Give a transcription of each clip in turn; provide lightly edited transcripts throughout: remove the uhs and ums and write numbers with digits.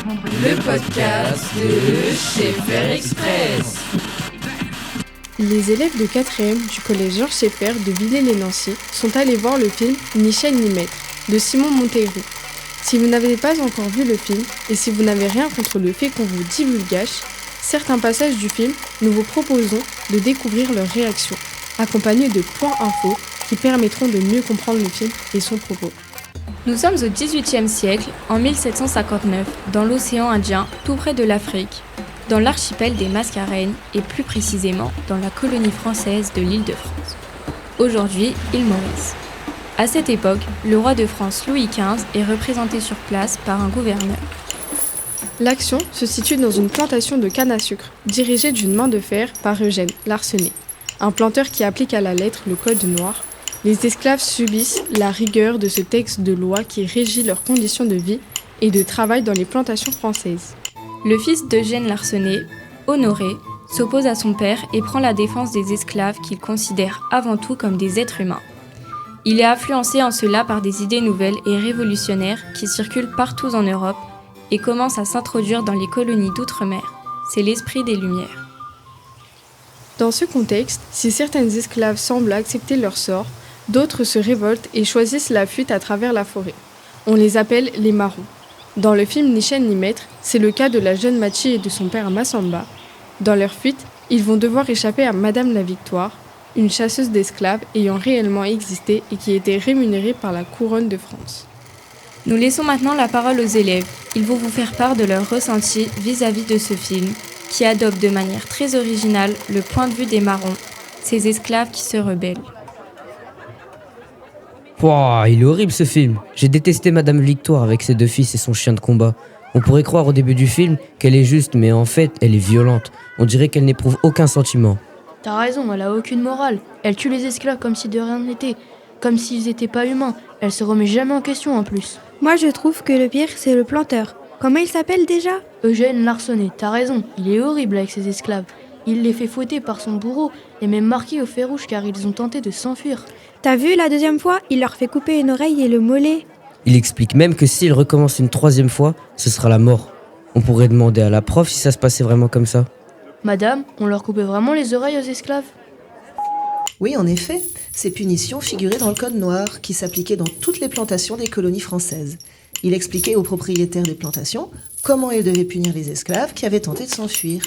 Le podcast de Schaeffer Express. Les élèves de 4e du collège Georges Schaeffer de Villers-lès-Nancy sont allés voir le film Ni chaîne ni maître de Simon Montaigu. Si vous n'avez pas encore vu le film et si vous n'avez rien contre le fait qu'on vous divulgâche, certains passages du film, nous vous proposons de découvrir leurs réactions, accompagnés de points infos qui permettront de mieux comprendre le film et son propos. Nous sommes au XVIIIe siècle, en 1759, dans l'océan Indien, tout près de l'Afrique, dans l'archipel des Mascareignes et plus précisément dans la colonie française de l'Île-de-France. Aujourd'hui, île Maurice. À cette époque, le roi de France Louis XV est représenté sur place par un gouverneur. L'action se situe dans une plantation de canne à sucre, dirigée d'une main de fer par Eugène Larsenet, un planteur qui applique à la lettre le code noir. Les esclaves subissent la rigueur de ce texte de loi qui régit leurs conditions de vie et de travail dans les plantations françaises. Le fils d'Eugène Larsenet, Honoré, s'oppose à son père et prend la défense des esclaves qu'il considère avant tout comme des êtres humains. Il est influencé en cela par des idées nouvelles et révolutionnaires qui circulent partout en Europe et commencent à s'introduire dans les colonies d'outre-mer. C'est l'esprit des Lumières. Dans ce contexte, si certains esclaves semblent accepter leur sort, d'autres se révoltent et choisissent la fuite à travers la forêt. On les appelle les marrons. Dans le film Ni chaîne ni maître, c'est le cas de la jeune Mathi et de son père Massamba. Dans leur fuite, ils vont devoir échapper à Madame la Victoire, une chasseuse d'esclaves ayant réellement existé et qui était rémunérée par la couronne de France. Nous laissons maintenant la parole aux élèves. Ils vont vous faire part de leur ressenti vis-à-vis de ce film, qui adopte de manière très originale le point de vue des marrons, ces esclaves qui se rebellent. Pouah, il est horrible ce film. J'ai détesté Madame Victoire avec ses deux fils et son chien de combat. On pourrait croire au début du film qu'elle est juste, mais en fait, elle est violente. On dirait qu'elle n'éprouve aucun sentiment. T'as raison, elle a aucune morale. Elle tue les esclaves comme si de rien n'était, comme s'ils étaient pas humains. Elle se remet jamais en question en plus. Moi je trouve que le pire c'est le planteur. Comment il s'appelle déjà ? Eugène Larsenet, t'as raison, il est horrible avec ses esclaves. Il les fait fouetter par son bourreau et même marqués au fer rouge car ils ont tenté de s'enfuir. T'as vu la deuxième fois, il leur fait couper une oreille et le mollet. Il explique même que s'il recommence une troisième fois, ce sera la mort. On pourrait demander à la prof si ça se passait vraiment comme ça. Madame, on leur coupait vraiment les oreilles aux esclaves ? Oui, en effet, ces punitions figuraient dans le code noir qui s'appliquait dans toutes les plantations des colonies françaises. Il expliquait aux propriétaires des plantations comment ils devaient punir les esclaves qui avaient tenté de s'enfuir.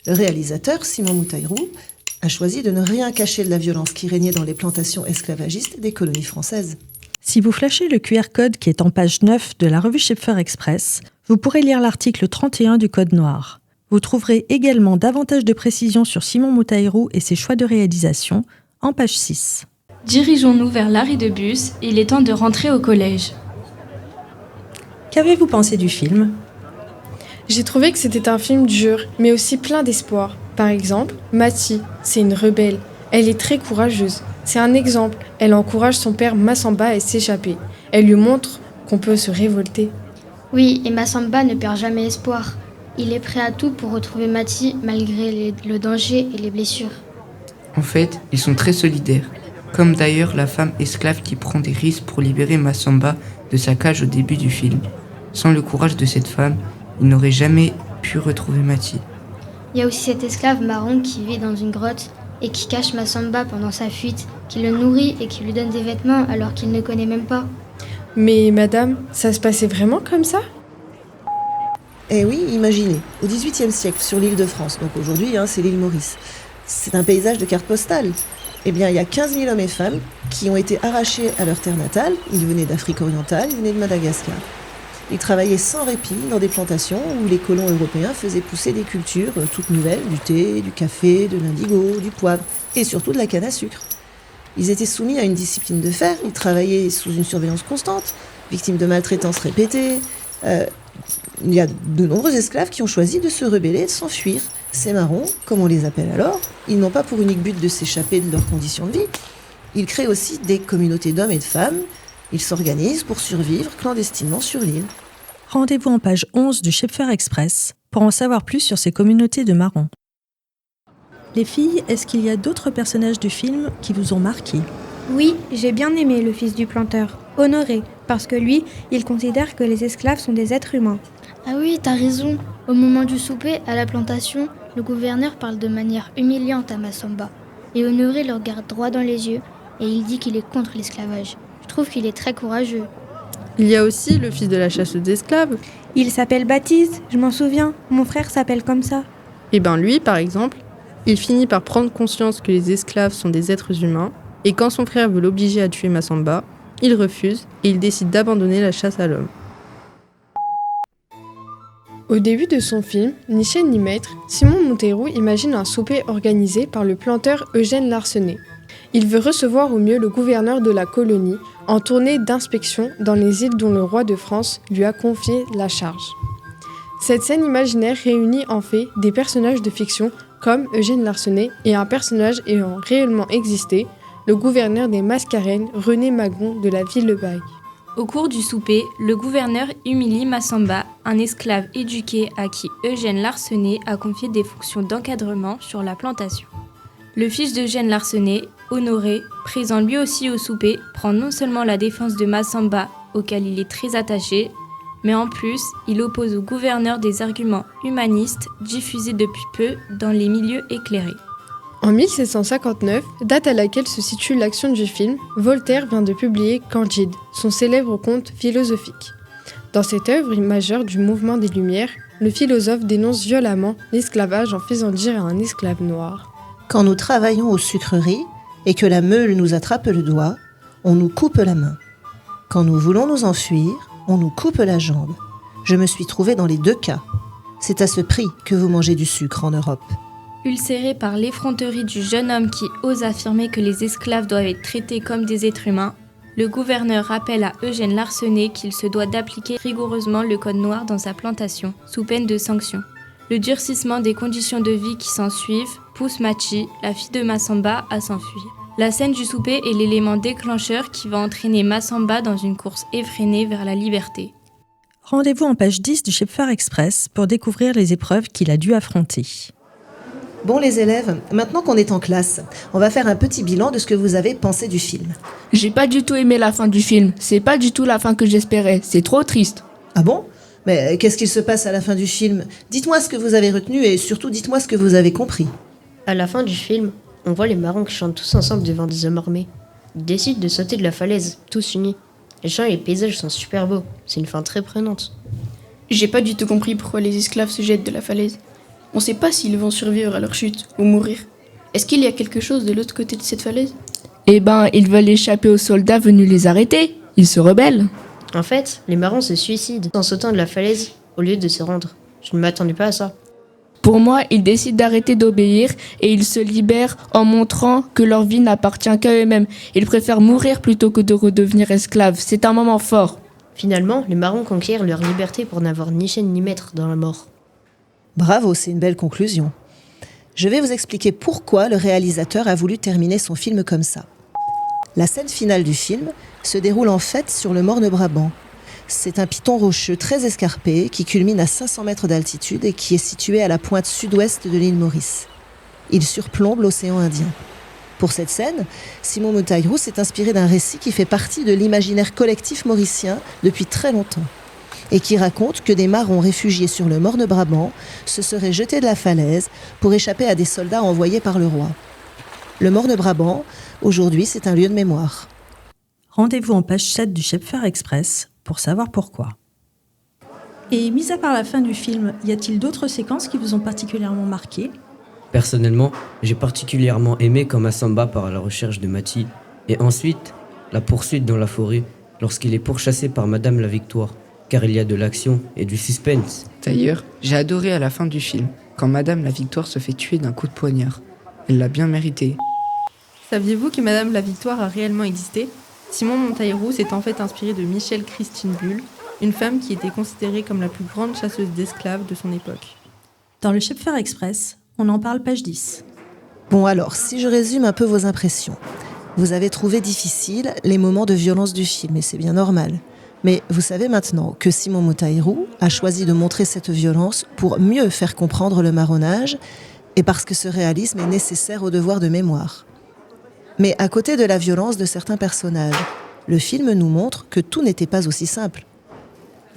Le réalisateur, Simon Montaigu, a choisi de ne rien cacher de la violence qui régnait dans les plantations esclavagistes des colonies françaises. Si vous flashez le QR code qui est en page 9 de la revue Schaeffer Express, vous pourrez lire l'article 31 du Code Noir. Vous trouverez également davantage de précisions sur Simon Montaigu et ses choix de réalisation en page 6. Dirigeons-nous vers l'arrêt de bus, il est temps de rentrer au collège. Qu'avez-vous pensé du film ? J'ai trouvé que c'était un film dur, mais aussi plein d'espoir. Par exemple, Mathi, c'est une rebelle. Elle est très courageuse. C'est un exemple. Elle encourage son père Massamba à s'échapper. Elle lui montre qu'on peut se révolter. Oui, et Massamba ne perd jamais espoir. Il est prêt à tout pour retrouver Mathi malgré le danger et les blessures. En fait, ils sont très solidaires. Comme d'ailleurs la femme esclave qui prend des risques pour libérer Massamba de sa cage au début du film. Sans le courage de cette femme, il n'aurait jamais pu retrouver Mathi. Il y a aussi cet esclave marron qui vit dans une grotte et qui cache Massamba pendant sa fuite, qui le nourrit et qui lui donne des vêtements alors qu'il ne connaît même pas. Mais madame, ça se passait vraiment comme ça ? Eh oui, imaginez, au XVIIIe siècle, sur l'île de France, donc aujourd'hui c'est l'île Maurice. C'est un paysage de carte postale. Eh bien, il y a 15 000 hommes et femmes qui ont été arrachés à leur terre natale. Ils venaient d'Afrique orientale, ils venaient de Madagascar. Ils travaillaient sans répit dans des plantations où les colons européens faisaient pousser des cultures toutes nouvelles, du thé, du café, de l'indigo, du poivre et surtout de la canne à sucre. Ils étaient soumis à une discipline de fer, ils travaillaient sous une surveillance constante, victimes de maltraitance répétées. Il y a de nombreux esclaves qui ont choisi de se rebeller et de s'enfuir. Ces marrons, comme on les appelle alors, ils n'ont pas pour unique but de s'échapper de leurs conditions de vie. Ils créent aussi des communautés d'hommes et de femmes. Ils s'organisent pour survivre clandestinement sur l'île. Rendez-vous en page 11 du Schaeffer Express pour en savoir plus sur ces communautés de marrons. Les filles, est-ce qu'il y a d'autres personnages du film qui vous ont marqué ? Oui, j'ai bien aimé le fils du planteur, Honoré, parce que lui, il considère que les esclaves sont des êtres humains. Ah oui, t'as raison. Au moment du souper, à la plantation, le gouverneur parle de manière humiliante à Massamba. Et Honoré le regarde droit dans les yeux et il dit qu'il est contre l'esclavage. Je trouve qu'il est très courageux. Il y a aussi le fils de la chasseuse d'esclaves. Il s'appelle Baptiste, je m'en souviens. Mon frère s'appelle comme ça. Et ben lui, par exemple, il finit par prendre conscience que les esclaves sont des êtres humains, et quand son frère veut l'obliger à tuer Massamba, il refuse et il décide d'abandonner la chasse à l'homme. Au début de son film, Ni chaîne ni maître, Simon Monteiro imagine un souper organisé par le planteur Eugène Larsenet. Il veut recevoir au mieux le gouverneur de la colonie en tournée d'inspection dans les îles dont le roi de France lui a confié la charge. Cette scène imaginaire réunit en fait des personnages de fiction comme Eugène Larsenet et un personnage ayant réellement existé, le gouverneur des Mascareignes, René Magon de la ville de Bague. Au cours du souper, le gouverneur humilie Massamba, un esclave éduqué à qui Eugène Larsenet a confié des fonctions d'encadrement sur la plantation. Le fils d'Eugène Larsenet, Honoré, présent lui aussi au souper, prend non seulement la défense de Massamba, auquel il est très attaché, mais en plus, il oppose au gouverneur des arguments humanistes diffusés depuis peu dans les milieux éclairés. En 1759, date à laquelle se situe l'action du film, Voltaire vient de publier Candide, son célèbre conte philosophique. Dans cette œuvre majeure du mouvement des Lumières, le philosophe dénonce violemment l'esclavage en faisant dire à un esclave noir : Quand nous travaillons aux sucreries et que la meule nous attrape le doigt, on nous coupe la main. Quand nous voulons nous enfuir, on nous coupe la jambe. Je me suis trouvé dans les deux cas. C'est à ce prix que vous mangez du sucre en Europe. Ulcéré par l'effronterie du jeune homme qui ose affirmer que les esclaves doivent être traités comme des êtres humains, le gouverneur rappelle à Eugène Larsenet qu'il se doit d'appliquer rigoureusement le code noir dans sa plantation, sous peine de sanctions. Le durcissement des conditions de vie qui s'ensuivent pousse Machi, la fille de Massamba, à s'enfuir. La scène du souper est l'élément déclencheur qui va entraîner Massamba dans une course effrénée vers la liberté. Rendez-vous en page 10 du Schepfer Express pour découvrir les épreuves qu'il a dû affronter. Bon les élèves, maintenant qu'on est en classe, on va faire un petit bilan de ce que vous avez pensé du film. J'ai pas du tout aimé la fin du film. C'est pas du tout la fin que j'espérais. C'est trop triste. Ah bon ? Mais qu'est-ce qu'il se passe à la fin du film ? Dites-moi ce que vous avez retenu et surtout dites-moi ce que vous avez compris. À la fin du film, on voit les marrons qui chantent tous ensemble devant des hommes armés. Ils décident de sauter de la falaise, tous unis. Les champs et les paysages sont super beaux. C'est une fin très prenante. J'ai pas du tout compris pourquoi les esclaves se jettent de la falaise. On sait pas s'ils vont survivre à leur chute ou mourir. Est-ce qu'il y a quelque chose de l'autre côté de cette falaise ? Eh ben, ils veulent échapper aux soldats venus les arrêter. Ils se rebellent. En fait, les marrons se suicident en sautant de la falaise au lieu de se rendre. Je ne m'attendais pas à ça. Pour moi, ils décident d'arrêter d'obéir et ils se libèrent en montrant que leur vie n'appartient qu'à eux-mêmes. Ils préfèrent mourir plutôt que de redevenir esclaves. C'est un moment fort. Finalement, les marrons conquièrent leur liberté pour n'avoir ni chaîne ni maître dans la mort. Bravo, c'est une belle conclusion. Je vais vous expliquer pourquoi le réalisateur a voulu terminer son film comme ça. La scène finale du film se déroule en fait sur le Morne-Brabant. C'est un piton rocheux très escarpé qui culmine à 500 mètres d'altitude et qui est situé à la pointe sud-ouest de l'île Maurice. Il surplombe l'océan Indien. Pour cette scène, Simon Monteiro s'est inspiré d'un récit qui fait partie de l'imaginaire collectif mauricien depuis très longtemps et qui raconte que des marrons réfugiés sur le Morne-Brabant se seraient jetés de la falaise pour échapper à des soldats envoyés par le roi. Le Morne-Brabant, aujourd'hui, c'est un lieu de mémoire. Rendez-vous en page 7 du Schepfer Express pour savoir pourquoi. Et mis à part la fin du film, y a-t-il d'autres séquences qui vous ont particulièrement marqué ? Personnellement, j'ai particulièrement aimé quand Massamba part à la recherche de Mati, et ensuite, la poursuite dans la forêt, lorsqu'il est pourchassé par Madame la Victoire, car il y a de l'action et du suspense. D'ailleurs, j'ai adoré à la fin du film, quand Madame la Victoire se fait tuer d'un coup de poignard. Elle l'a bien mérité. Saviez-vous que Madame la Victoire a réellement existé ? Simon Monteiro s'est en fait inspiré de Michèle Christine Bull, une femme qui était considérée comme la plus grande chasseuse d'esclaves de son époque. Dans le Schepfer Express, on en parle page 10. Bon alors, si je résume un peu vos impressions. Vous avez trouvé difficile les moments de violence du film, et c'est bien normal. Mais vous savez maintenant que Simon Monteiro a choisi de montrer cette violence pour mieux faire comprendre le marronnage et parce que ce réalisme est nécessaire au devoir de mémoire. Mais à côté de la violence de certains personnages, le film nous montre que tout n'était pas aussi simple.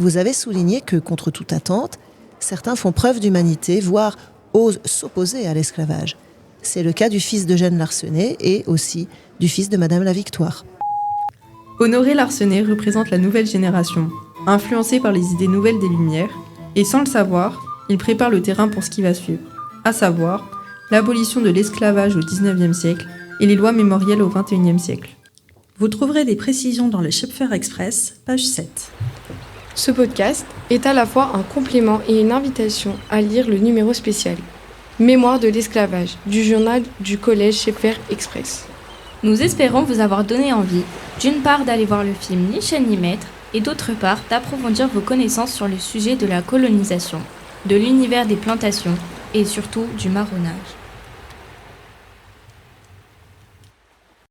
vous avez souligné que, contre toute attente, certains font preuve d'humanité, voire osent s'opposer à l'esclavage. C'est le cas du fils d'Eugène Larsenet et aussi du fils de Madame la Victoire. Honoré Larsenet représente la nouvelle génération, influencée par les idées nouvelles des Lumières, et sans le savoir, il prépare le terrain pour ce qui va suivre, à savoir l'abolition de l'esclavage au XIXe siècle et les lois mémorielles au XXIe siècle. Vous trouverez des précisions dans le Schöpfer Express, page 7. Ce podcast est à la fois un complément et une invitation à lire le numéro spécial Mémoire de l'esclavage du journal du collège Schöpfer Express. Nous espérons vous avoir donné envie, d'une part d'aller voir le film Ni chaîne ni maître, et d'autre part d'approfondir vos connaissances sur le sujet de la colonisation, de l'univers des plantations et surtout du marronnage.